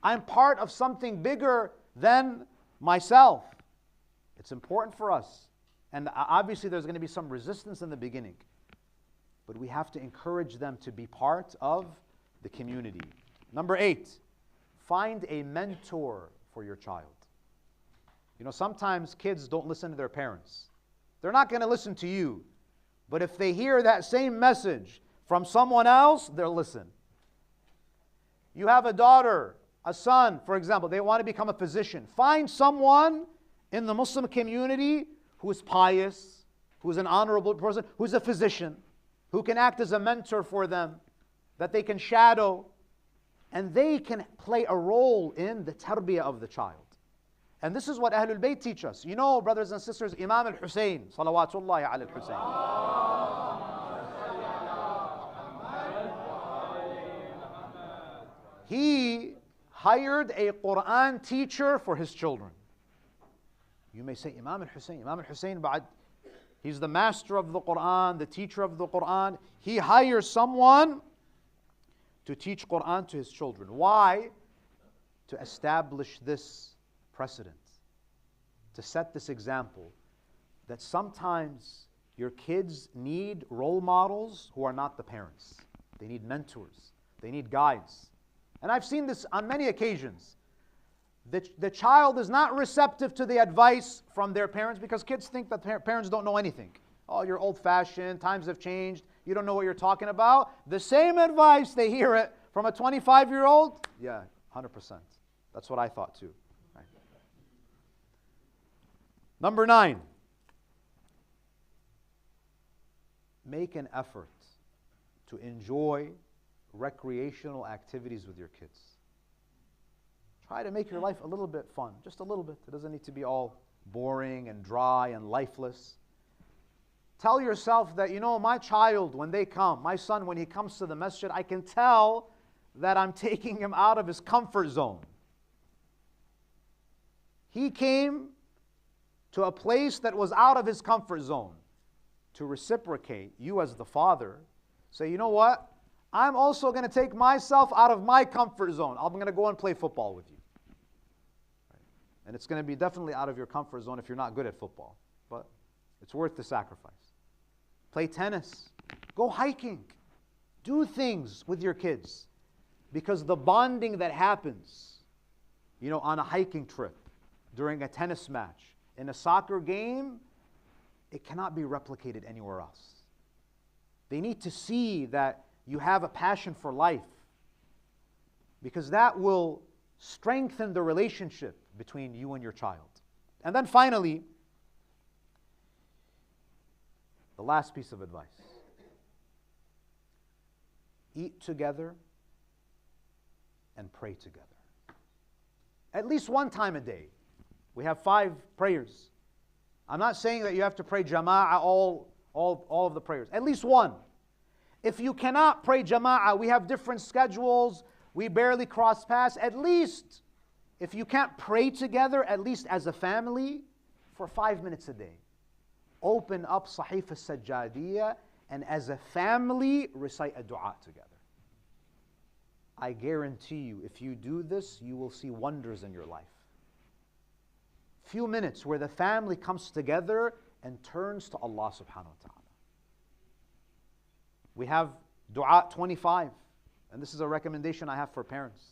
I'm part of something bigger than myself. It's important for us. And obviously there's going to be some resistance in the beginning. But we have to encourage them to be part of the community. Number 8, find a mentor for your child. You know, sometimes kids don't listen to their parents. They're not going to listen to you. But if they hear that same message from someone else, they'll listen. You have a daughter, a son, for example, they want to become a physician. Find someone in the Muslim community who is pious, who is an honorable person, who is a physician, who can act as a mentor for them, that they can shadow, and they can play a role in the tarbiyah of the child. And this is what Ahlul Bayt teach us. You know, brothers and sisters, Imam al-Hussein, salawatullahi ala al-Hussein. He hired a Quran teacher for his children. You may say, Imam al-Hussein, he's the master of the Quran, the teacher of the Quran. He hires someone to teach Quran to his children. Why? To establish this precedent, to set this example, that sometimes your kids need role models who are not the parents. They need mentors. They need guides. And I've seen this on many occasions. The child is not receptive to the advice from their parents because kids think that parents don't know anything. Oh, you're old-fashioned, times have changed, you don't know what you're talking about. The same advice, they hear it from a 25-year-old. Yeah, 100%. That's what I thought too. Right. Number 9, make an effort to enjoy recreational activities with your kids. Try to make your life a little bit fun, just a little bit. It doesn't need to be all boring and dry and lifeless. Tell yourself that, you know, my child, when they come, my son, when he comes to the masjid, I can tell that I'm taking him out of his comfort zone. He came to a place that was out of his comfort zone. To reciprocate, you as the father, say, you know what? I'm also going to take myself out of my comfort zone. I'm going to go and play football with you. Right? And it's going to be definitely out of your comfort zone if you're not good at football. But it's worth the sacrifice. Play tennis. Go hiking. Do things with your kids. Because the bonding that happens, you know, on a hiking trip, during a tennis match, in a soccer game, it cannot be replicated anywhere else. They need to see that you have a passion for life, because that will strengthen the relationship between you and your child. And then finally, the last piece of advice. Eat together and pray together. At least one time a day. We have 5 prayers. I'm not saying that you have to pray jama'ah all of the prayers. At least one. If you cannot pray jama'ah, we have different schedules, we barely cross paths. At least, if you can't pray together, at least as a family, for 5 minutes a day. Open up Sahif al-Sajjadiyah and as a family, recite a dua together. I guarantee you, if you do this, you will see wonders in your life. Few minutes where the family comes together and turns to Allah subhanahu wa ta'ala. We have dua 25, and this is a recommendation I have for parents.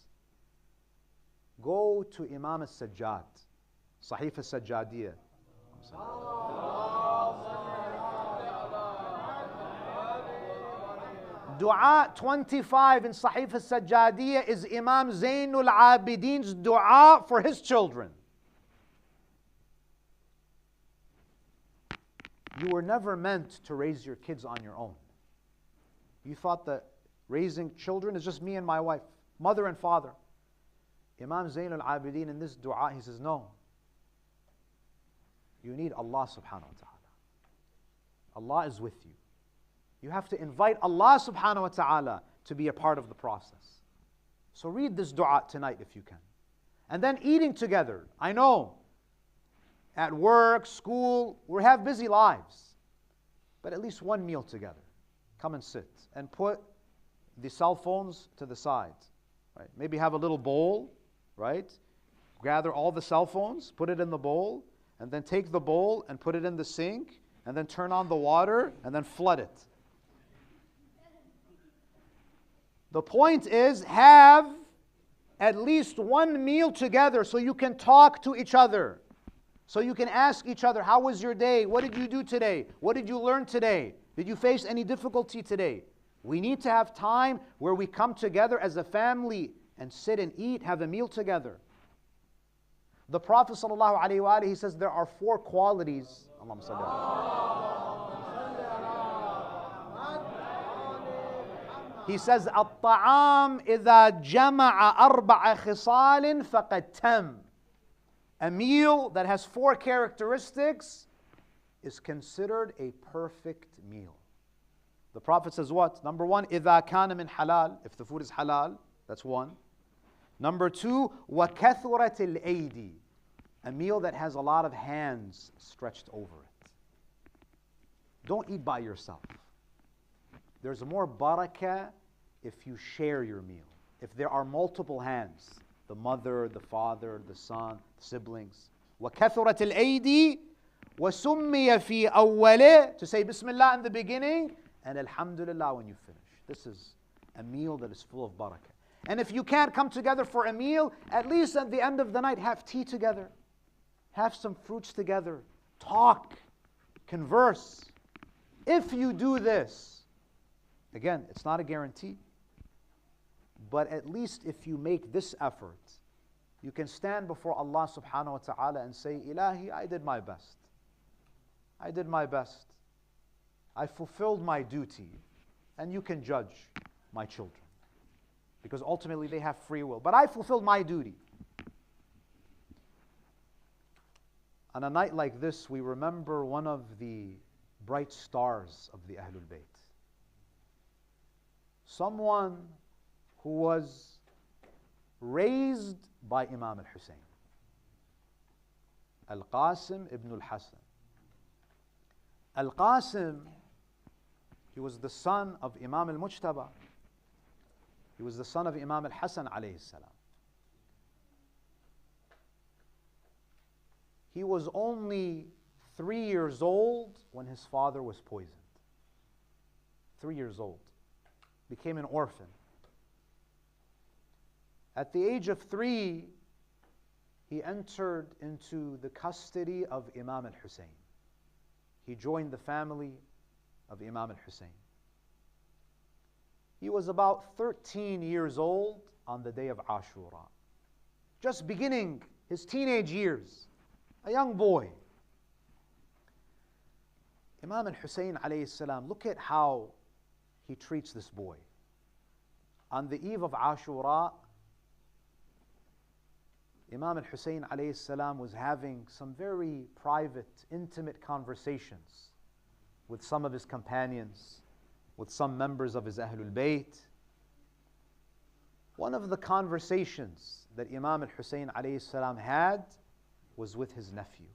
Go to Imam al-Sajjad, Sahif al-Sajjadiyah. Dua 25 in Sahif al-Sajjadiyah is Imam Zainul Abidin's dua for his children. You were never meant to raise your kids on your own. You thought that raising children is just me and my wife, mother and father. Imam Zainul Abidin in this dua, he says, no. You need Allah subhanahu wa ta'ala. Allah is with you. You have to invite Allah subhanahu wa ta'ala to be a part of the process. So read this dua tonight if you can. And then eating together. I know, at work, school, we have busy lives. But at least one meal together. Come and sit and put the cell phones to the side. Right? Maybe have a little bowl right? Gather all the cell phones, put it in the bowl, and then take the bowl and put it in the sink, and then turn on the water, and then flood it. The point is, have at least one meal together so you can talk to each other. So you can ask each other, how was your day? What did you do today? What did you learn today? Did you face any difficulty today? We need to have time where we come together as a family and sit and eat, have a meal together. The Prophet ﷺ, he says there are 4 qualities. He says, الطعام إذا جمع 4 خصال فقد تم. A meal that has 4 characteristics is considered a perfect meal. The Prophet says what? Number 1, إذا كان من halal. If the food is halal, that's 1. Number 2, وَكَثُرَةِ الْأَيْدِي. A meal that has a lot of hands stretched over it. Don't eat by yourself. There's more barakah if you share your meal. If there are multiple hands, the mother, the father, the son, siblings. وَكَثُرَةِ الْأَيْدِي وَسُمِّيَ فِي أَوَّلِهِ. To say Bismillah in the beginning and Alhamdulillah when you finish. This is a meal that is full of barakah. And if you can't come together for a meal, at least at the end of the night, have tea together. Have some fruits together. Talk. Converse. If you do this, again, it's not a guarantee, but at least if you make this effort, you can stand before Allah subhanahu wa ta'ala and say, Ilahi, I did my best. I did my best. I fulfilled my duty. And you can judge my children, because ultimately they have free will. But I fulfilled my duty. On a night like this, we remember one of the bright stars of the Ahlul Bayt. Someone who was raised by Imam al-Hussein. Al-Qasim ibn al-Hasan. Al-Qasim, he was the son of Imam al-Mujtaba. He was the son of Imam al-Hasan alayhi salam. He was only 3 years old when his father was poisoned. 3 years old. Became an orphan. At the age of 3, he entered into the custody of Imam al-Hussein. He joined the family of Imam al-Hussein. He was about 13 years old on the day of Ashura. Just beginning his teenage years. A young boy. Imam al-Hussein alayhi salam, look at how he treats this boy. On the eve of Ashura, Imam al-Hussein alayhi salam was having some very private, intimate conversations with some of his companions, with some members of his Ahlul Bayt. One of the conversations that Imam al-Hussein alayhi salam had was with his nephew.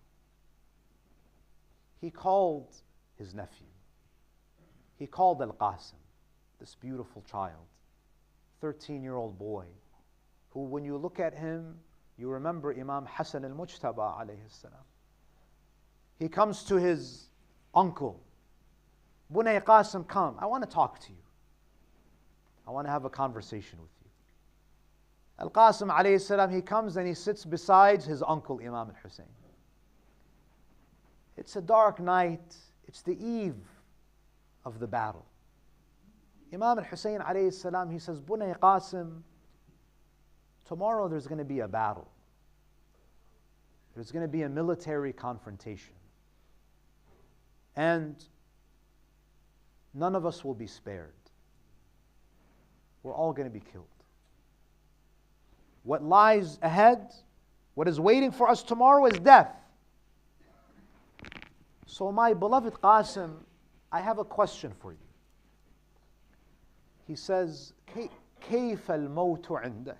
He called his nephew. He called Al-Qasim, this beautiful child, 13-year-old boy, who when you look at him, you remember Imam Hassan al-Mujtaba alayhi salam. He comes to his uncle. Bunay Qasim, come, I want to talk to you. I want to have a conversation with you. Al-Qasim alayhi salam, he comes and he sits beside his uncle Imam al-Hussein. It's a dark night. It's the eve of the battle. Imam al-Hussein alayhi salam, he says, Bunay Qasim, tomorrow there's going to be a battle. There's going to be a military confrontation. And none of us will be spared. We're all going to be killed. What lies ahead, what is waiting for us tomorrow is death. So my beloved Qasim, I have a question for you. He says, كيف الموت عندك?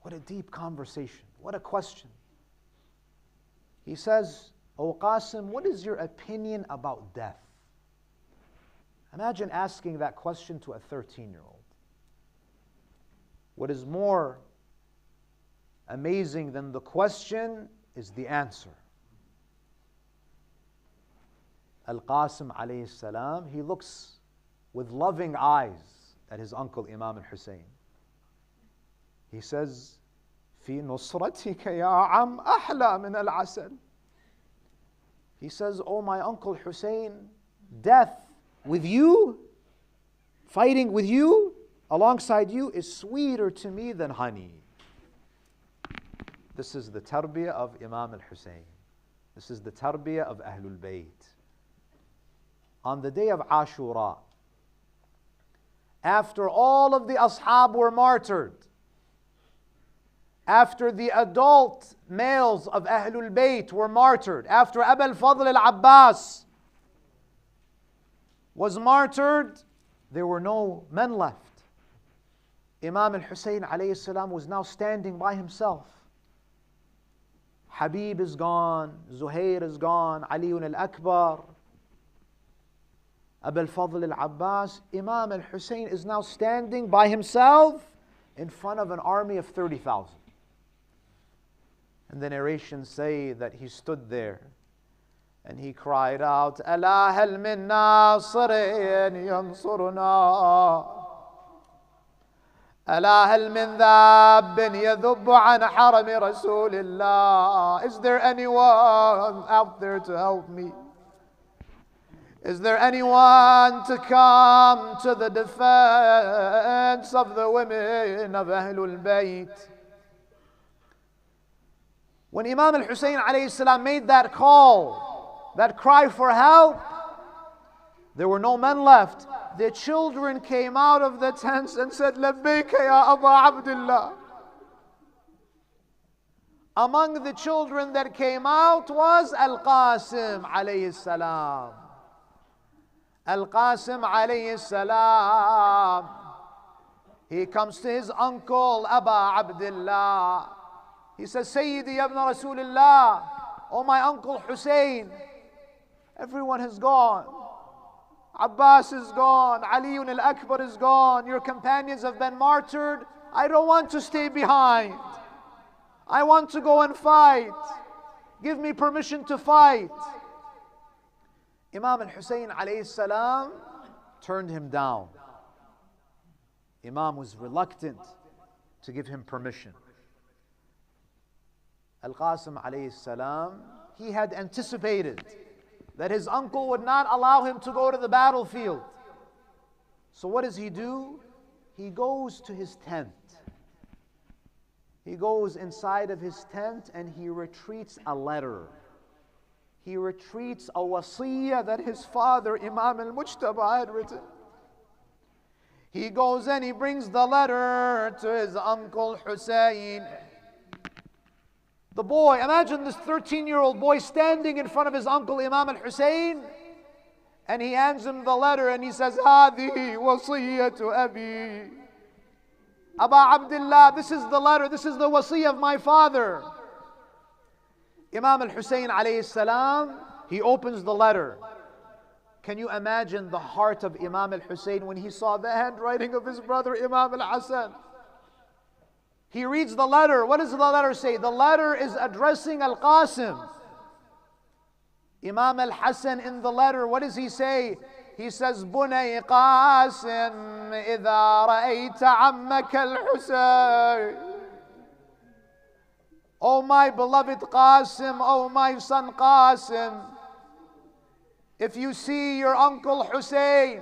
What a deep conversation. What a question. He says, O Qasim, what is your opinion about death? Imagine asking that question to a 13-year-old. What is more amazing than the question is the answer. Al-Qasim alayhi salam, he looks with loving eyes at his uncle Imam al-Hussein. He says, في نصرتك يا عم أحلى من العسل. He says, oh my uncle Hussein, death with you, fighting with you, alongside you, is sweeter to me than honey. This is the tarbiyah of Imam al-Hussein. This is the tarbiyah of Ahlul Bayt. On the day of Ashura, after all of the ashab were martyred, after the adult males of Ahlul Bayt were martyred, after Abu al-Fadl al-Abbas was martyred, there were no men left. Imam al-Hussein alayhi salam was now standing by himself. Habib is gone, Zuhair is gone, Aliun al-Akbar, Abu al-Fadl al-Abbas. Imam al-Hussein is now standing by himself in front of an army of 30,000. And the narrations say that he stood there and he cried out, ألا هل من ناصر ينصرنا ألا هل من ذاب يذب عن حرم رسول الله. Is there anyone out there to help me? Is there anyone to come to the defense of the women of Ahlul Bayt? When Imam al-Hussein alayhi salam made that call, that cry for help, there were no men left. The children came out of the tents and said, Labbayka ya Aba Abdullah. Among the children that came out was Al-Qasim alayhi salam. Al-Qasim alayhi salam. He comes to his uncle Aba Abdullah. He says, Sayyidi ibn Rasulullah, oh my uncle Hussein, everyone has gone. Abbas is gone, Aliun al-Akbar is gone, your companions have been martyred. I don't want to stay behind. I want to go and fight. Give me permission to fight. Imam al-Hussein alayhi salam turned him down. Imam was reluctant to give him permission. Al-Qasim alayhi salam, he had anticipated that his uncle would not allow him to go to the battlefield. So what does he do? He goes to his tent. He goes inside of his tent and he retreats a letter. He retreats a wasiyah that his father, Imam al-Mujtaba, had written. He goes and he brings the letter to his uncle Hussein. The boy, imagine this 13-year-old boy standing in front of his uncle Imam al-Hussein, and he hands him the letter and he says, هذه وصية أبي. Aba Abdullah, this is the letter, this is the wasiyah of my father. Imam al-Hussein alayhi salam, he opens the letter. Can you imagine the heart of Imam al-Hussein when he saw the handwriting of his brother Imam al-Hasan? He reads the letter. What does the letter say? The letter is addressing Al-Qasim. Imam al-Hasan in the letter, what does he say? He says, Bunay Qasim, إذا رأيت عمك الحسين. Oh my beloved Qasim, oh my son Qasim, if you see your uncle Hussein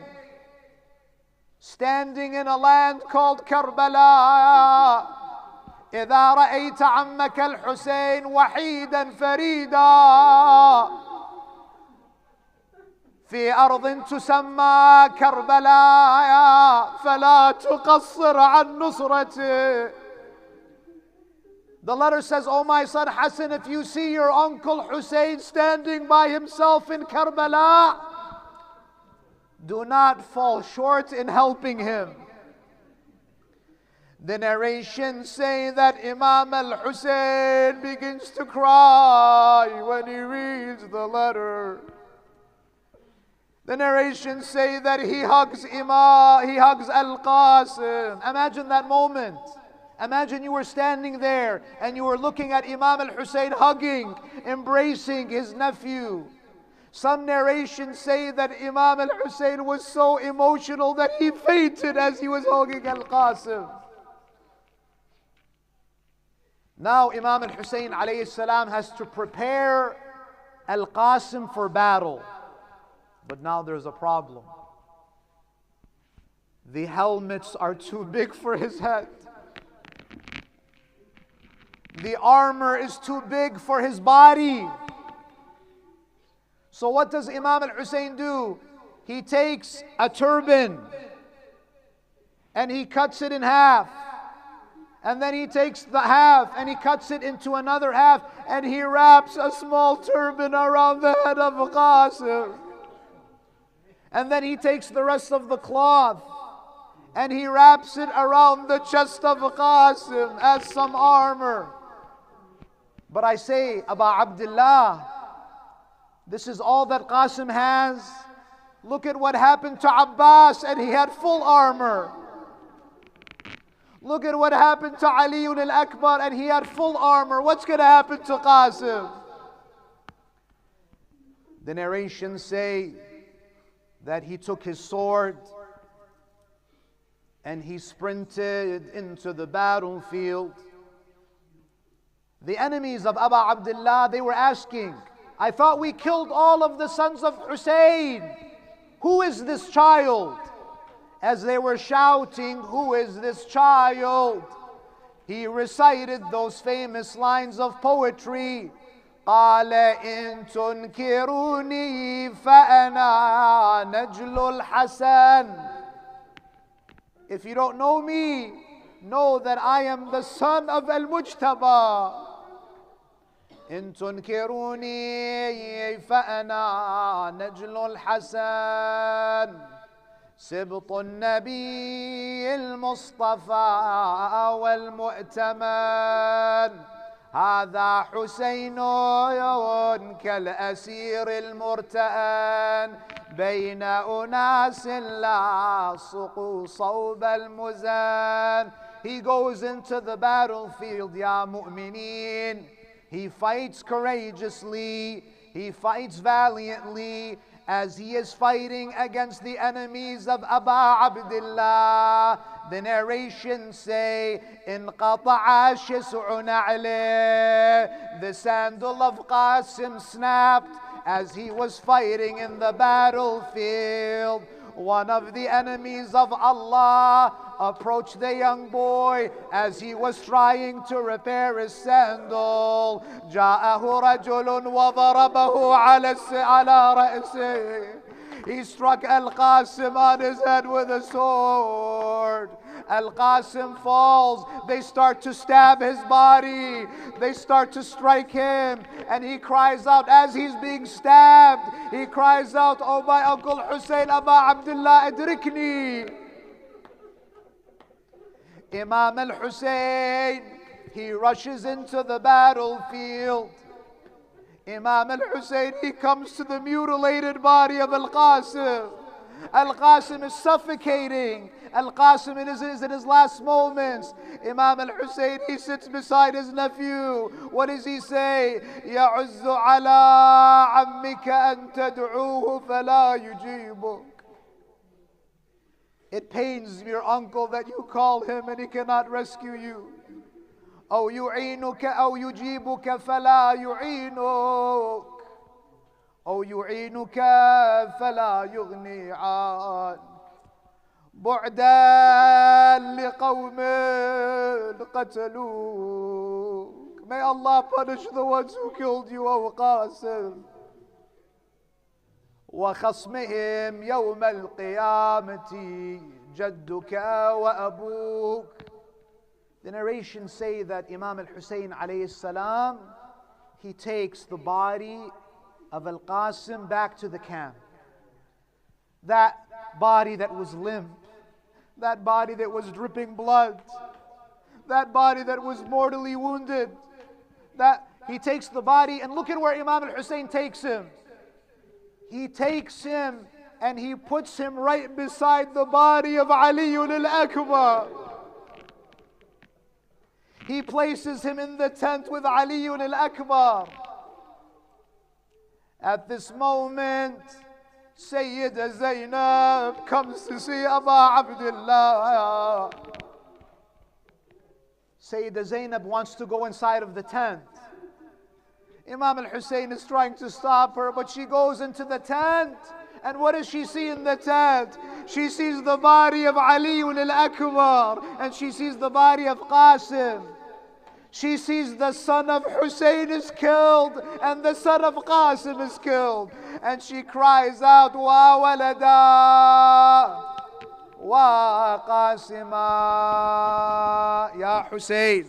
standing in a land called Karbala, إذا رأيت عمك الحسين وحيدا فريدا في أرض تسمى كربلاء فلا تقصر عن نصرته. The letter says, oh my son Hassan, if you see your uncle Hussein standing by himself in Karbala, do not fall short in helping him. The narrations say that Imam al-Hussein begins to cry when he reads the letter. The narrations say that he hugs Al-Qasim. Imagine that moment. Imagine you were standing there and you were looking at Imam al-Hussein hugging, embracing his nephew. Some narrations say that Imam al-Hussein was so emotional that he fainted as he was hugging al-Qasim. Now Imam al-Hussein alayhi salam has to prepare al-Qasim for battle. But now there's a problem. The helmets are too big for his head. The armor is too big for his body. So what does Imam al-Hussein do? He takes a turban and he cuts it in half. And then he takes the half and he cuts it into another half and he wraps a small turban around the head of Qasim. And then he takes the rest of the cloth and he wraps it around the chest of Qasim as some armor. But I say, Aba Abdullah, this is all that Qasim has. Look at what happened to Abbas and he had full armor. Look at what happened to Ali al-Akbar and he had full armor. What's going to happen to Qasim? The narrations say that he took his sword and he sprinted into the battlefield. The enemies of Aba Abdullah, they were asking, I thought we killed all of the sons of Hussein. Who is this child? As they were shouting, who is this child? He recited those famous lines of poetry. قال إن تنكروني فأنا نجل الحسن. If you don't know me, know that I am the son of Al-Mujtaba. إن تنكروني فأنا نجل الحسن سبط النبي المصطفى والمؤتمن هذا حسين كالأسير المرتأن بين أناس لاصقوا صوب المزان. He goes into the battlefield, ya mu'mineen. He fights courageously, he fights valiantly, as he is fighting against the enemies of Aba Abdullah. The narrations say, انقطع شسع نعله. The sandal of Qasim snapped as he was fighting in the battlefield. One of the enemies of Allah approached the young boy as he was trying to repair his sandal. جاءه رجل وضربه على رأسه. He struck Al-Qasim on his head with a sword. Al-Qasim falls. They start to stab his body. They start to strike him. And he cries out as he's being stabbed. He cries out, oh my Uncle Hussein, Aba Abdullah, adrikni. Imam al-Hussein, he rushes into the battlefield. Imam al-Hussein, he comes to the mutilated body of Al-Qasim. Al-Qasim is suffocating. Al-Qasim is in his last moments. Imam al-Hussein, he sits beside his nephew. What does he say? يَعُزُّ عَلَىٰ عَمِّكَ أَن تَدْعُوهُ فَلَا يُجِيبُكَ. It pains your uncle that you call him and he cannot rescue you. أو يعينك أو يجيبك فلا يعينك أو يعينك فلا يغني عنك بعدا لقوم قتلوك. May Allah punish the ones who killed you, O Qasim. وخصمهم يوم القيامة جدك وأبوك. The narrations say that Imam al-Hussein alayhi salam, he takes the body of Al-Qasim back to the camp. That body that was limp, that body that was dripping blood, that body that was mortally wounded, that he takes the body, and look at where Imam al-Hussein takes him. He takes him and he puts him right beside the body of Ali al-Akbar. He places him in the tent with Ali al-Akbar. At this moment, Sayyida Zainab comes to see Aba Abdullah. Sayyida Zainab wants to go inside of the tent. Imam al-Hussein is trying to stop her, but she goes into the tent. And what does she see in the tent? She sees the body of Ali al-Akbar, and she sees the body of Qasim. She sees the son of Hussein is killed, and the son of Qasim is killed. And she cries out, Wa walada, wa Qasima, Ya Hussein.